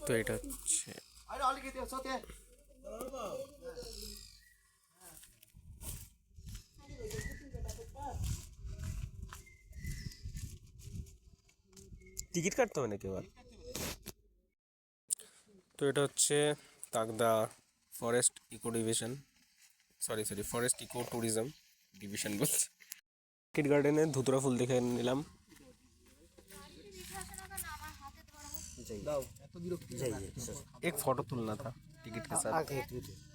তো এটা হচ্ছে টিকিট কাটতে হবে নাকি এবার? তো এটা হচ্ছে Takdah forest eco division, sorry forest eco tourism division বলছে। কিট গার্ডেনে ধুতরা ফুল দেখে নিলাম। एक फोटो तुलना था टिकट के साथ।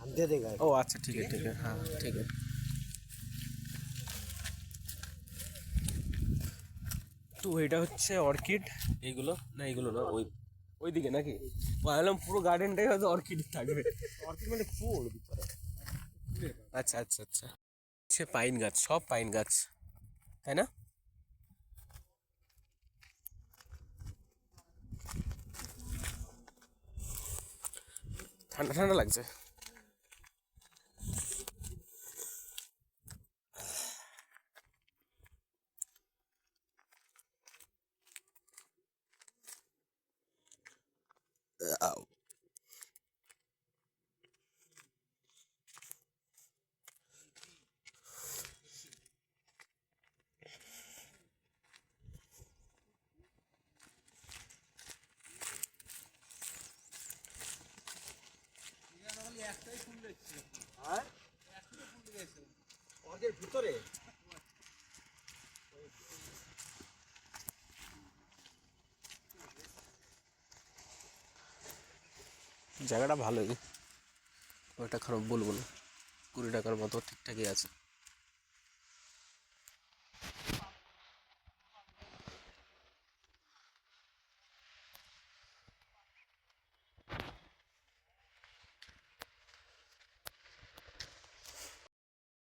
हम दे देगा। ओ अच्छा ठीक है हाँ ठीक है। তো এটা হচ্ছে অর্কিড, এইগুলো না এইগুলো না ওই দিকে নাকি? ভাবলাম পুরো গার্ডেনটাই হয়তো অর্কিড থাকবে। অর্কিড মানে ফুল ভিতরে। আচ্ছা আচ্ছা আচ্ছা, সে পাইন গাছ, সব পাইন গাছ তাই না? ঠান্ডা ঠান্ডা লাগছে। ভিতরে জায়গাটা ভালোই, ওইটা খারাপ বলবো না, 20 টাকার মতো ঠিকঠাকই আছে।